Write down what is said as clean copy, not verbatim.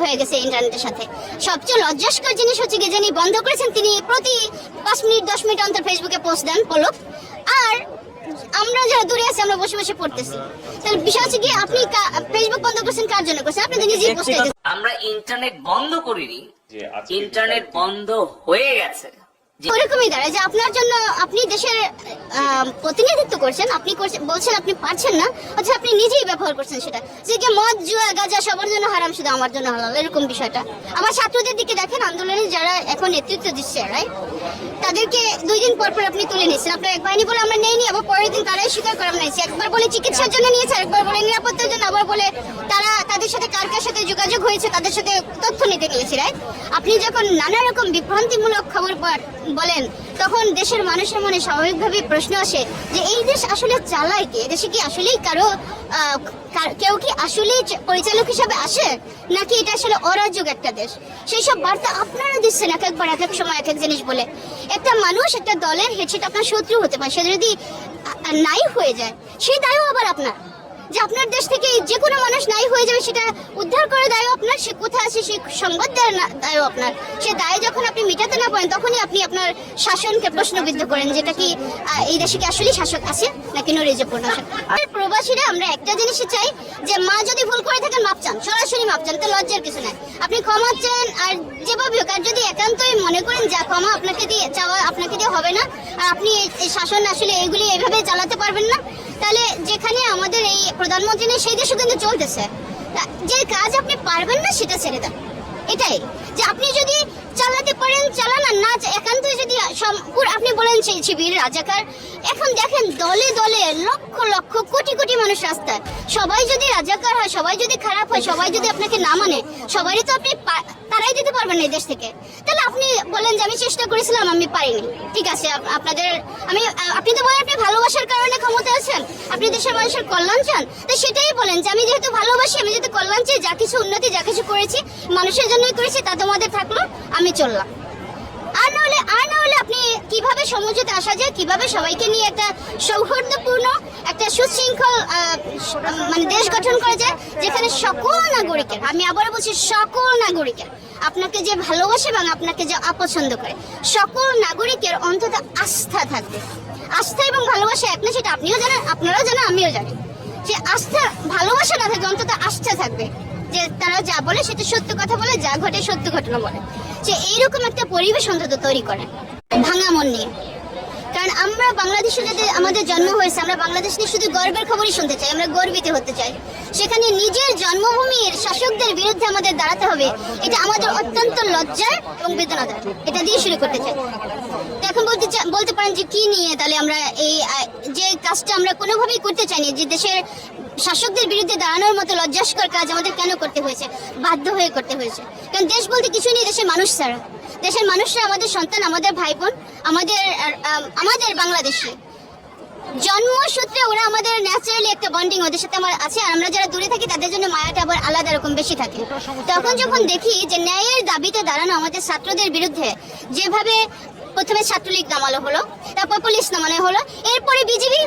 হয়ে গেছে ইন্টারনেটের সাথে। সবচেয়ে লজ্জাস্কর জিনিস হচ্ছে কি, যিনি বন্ধ করেছেন তিনি প্রতি 5 মিনিট 10 মিনিট অন্তর ফেসবুকে পোস্ট দেন পলক, আর আমরা যারা দূরে আছি আমরা বসে বসে পড়তেছি। তাহলে বিষয় হচ্ছে কি, আপনি ফেসবুক বন্ধ করছেন কার জন্য করছেন? আপনি তো নিজেই পোস্ট করেছেন। আমরা ইন্টারনেট বন্ধ করিনি, ইন্টারনেট বন্ধ হয়ে গেছে। ওরকমই দাঁড়ায় যে আপনার জন্য, আপনি দেশের প্রতিনিধিত্ব করছেন, আপনি বলছেন আপনি পারছেন না, অথচ আপনি নিজেই ব্যবহার করছেন সেটা, যে মদ জুয়া গাঁজা সবার জন্য হারাম, শুধু আমার জন্য হালাল, এরকম বিষয়টা। আমার ছাত্রদের দিকে দেখেন, আন্দোলনে যারা এখন নেতৃত্ব দিচ্ছে রাইট, তাদেরকে 2 দিন পর পর আপনি তুলে নিচ্ছেন। আপনার এক বাহিনী বলে আমরা নেইনি, আবার পরের দিন তারাই স্বীকার করা নিয়েছে। একবার বলে চিকিৎসার জন্য নিয়েছে, একবার বলে নিরাপত্তার জন্য, আবার বলে তাদের সাথে কার কার সাথে যোগাযোগ হয়েছে তাদের সাথে তথ্য নিতে গিয়েছি রাইট। আপনি যখন নানা রকম বিভ্রান্তিমূলক খবর বলেন, তখন দেশের মানুষের মনে স্বাভাবিকভাবেই প্রশ্ন আসে যে এই দেশ আসলে চালায় কে? দেশে কি আসলেই কেউ কি আসলেই পরিচালক হিসাবে আসে, নাকি এটা আসলে অরাজক একটা দেশ? সেই সব বার্তা আপনারা দিচ্ছেন এক একবার, এক এক সময় এক এক জিনিস বলে। একটা মানুষ একটা দলের হেড, সেটা আপনার শত্রু হতে পারে, সে যদি নাই হয়ে যায় সেই দায়ও আবার আপনার। যে আপনার দেশ থেকে যে কোনো মানুষ নাই হয়ে যাবে, সেটা উদ্ধার করে দায়ও আপনার। সে কোথায় আছে সেই সংবাদ দেওয়ার দায়ও আপনার। সে দায় যখন আপনি মেটাতে না পারেন, তখনই আপনি আপনার শাসনকে প্রশ্নবিদ্ধ করেন, যেটা কি এই দেশে কি আসলে শাসক আছে নাকি নৈরাজ্যপূর্ণ শাসক। আর প্রবাসীরা আমরা একটা জিনিসই চাই, যে মা যদি ভুল করে থাকেন মাপ চান, সরাসরি মাপ চান, তো লজ্জার কিছু নাই। আপনি ক্ষমা চান, আর যেভাবে হোক, আর যদি একান্তই মনে করেন যা ক্ষমা আপনাকে দিয়ে হবে না, আর আপনি এই শাসন আসলে এগুলি এইভাবে চালাতে পারবেন না, তাহলে যেখানে আমাদের এই প্রধানমন্ত্রী নেই সেই দেশে কিন্তু চলতেছে, যে কাজ আপনি পারবেন না সেটা ছেড়ে দেন। এটাই যে আপনি যদি চালাতে পারেন চালান, আর না একান্ত যদি আপনি বলেন সেই শিবির রাজাকার, এখন দেখেন দলে দলে লক্ষ লক্ষ কোটি কোটি মানুষ রাস্তায়, সবাই যদি রাজাকার হয়, সবাই যদি খারাপ হয়, সবাই যদি আপনাকে না মানে, সবারই তো আপনি তারাই দিতে পারবেন না এই দেশ থেকে। তাহলে আপনি বলেন যে আমি চেষ্টা করেছিলাম আমি পারিনি, ঠিক আছে, আপনি তো বলেন আপনি ভালোবাসার কারণে ক্ষমতা আছেন, আপনি দেশের মানুষের কল্যাণ চান, তো সেটাই বলেন যে আমি যেহেতু ভালোবাসি, আমি যেহেতু কল্যাণ চাই, যা কিছু উন্নতি যা কিছু করেছি মানুষের জন্যই করেছি, তা তোমাদের থাকলো, আমি চললাম। আর না হলে আপনি কিভাবে সমঝোতা আসা যায়, কিভাবে সবাইকে নিয়ে একটা সৌহার্দ্যপূর্ণ একটা সুশৃঙ্খল মানে দেশ গঠন করা যায়, যেখানে সকল নাগরিকের, আমি আবারও বলছি সকল নাগরিকের, আপনাকে যে ভালোবাসে এবং আপনাকে যে অপছন্দ করে, সকল নাগরিকের অন্তত আস্থা থাকবে। আস্থা এবং ভালোবাসা এক না, সেটা আপনিও জানেন, আপনারাও জানেন, আমিও জানি। যে আস্থা ভালোবাসা না থাকে, অন্তত আস্থা থাকবে, যে তারা যা বলে সেটা সত্য কথা বলে, যা ঘটে সত্য ঘটনা বলে, যে এইরকম একটা পরিবেশ অন্তত তৈরি করে ভাঙা মন নিয়ে। কারণ আমরা বাংলাদেশে যাতে আমাদের জন্ম হয়েছে, আমরা বাংলাদেশ নিয়ে শুধু গর্বের খবরই শুনতে চাই, আমরা গর্বিত হতে চাই। সেখানে নিজের জন্মভূমির শাসকদের বিরুদ্ধে আমাদের দাঁড়াতে হবে, এটা আমাদের অত্যন্ত লজ্জার এবং বেদনাদার। এটা দিয়ে শুরু করতে চাই। এখন বলতে পারেন যে কি নিয়ে, তাহলে আমরা এই যে কাজটা আমরা কোনোভাবেই করতে চাইনি, যে দেশের শাসকদের বিরুদ্ধে দাঁড়ানোর মতো লজ্জাস্কর কাজ আমাদের কেন করতে হয়েছে, বাধ্য হয়ে করতে হয়েছে। কারণ দেশ বলতে কিছু নেই দেশের মানুষ ছাড়া। দেশের মানুষরা আমাদের সন্তান, আমাদের ভাই বোন, আমাদের বাংলাদেশে জন্মসূত্রে ওরা আমাদের ন্যাচারালি একটা বন্ডিং ওদের সাথে আমার আছে, আর আমরা যারা দূরে থাকি তাদের জন্য মায়াটা আবার আলাদা রকম বেশি থাকে। তখন যখন দেখি যে ন্যায়ের দাবিতে দাঁড়ানো আমাদের ছাত্রদের বিরুদ্ধে যেভাবে প্রথমে ছাত্রলীগ নামানো হলো, তারপর পুলিশ নামানো হলো, এরপরে বিজেপি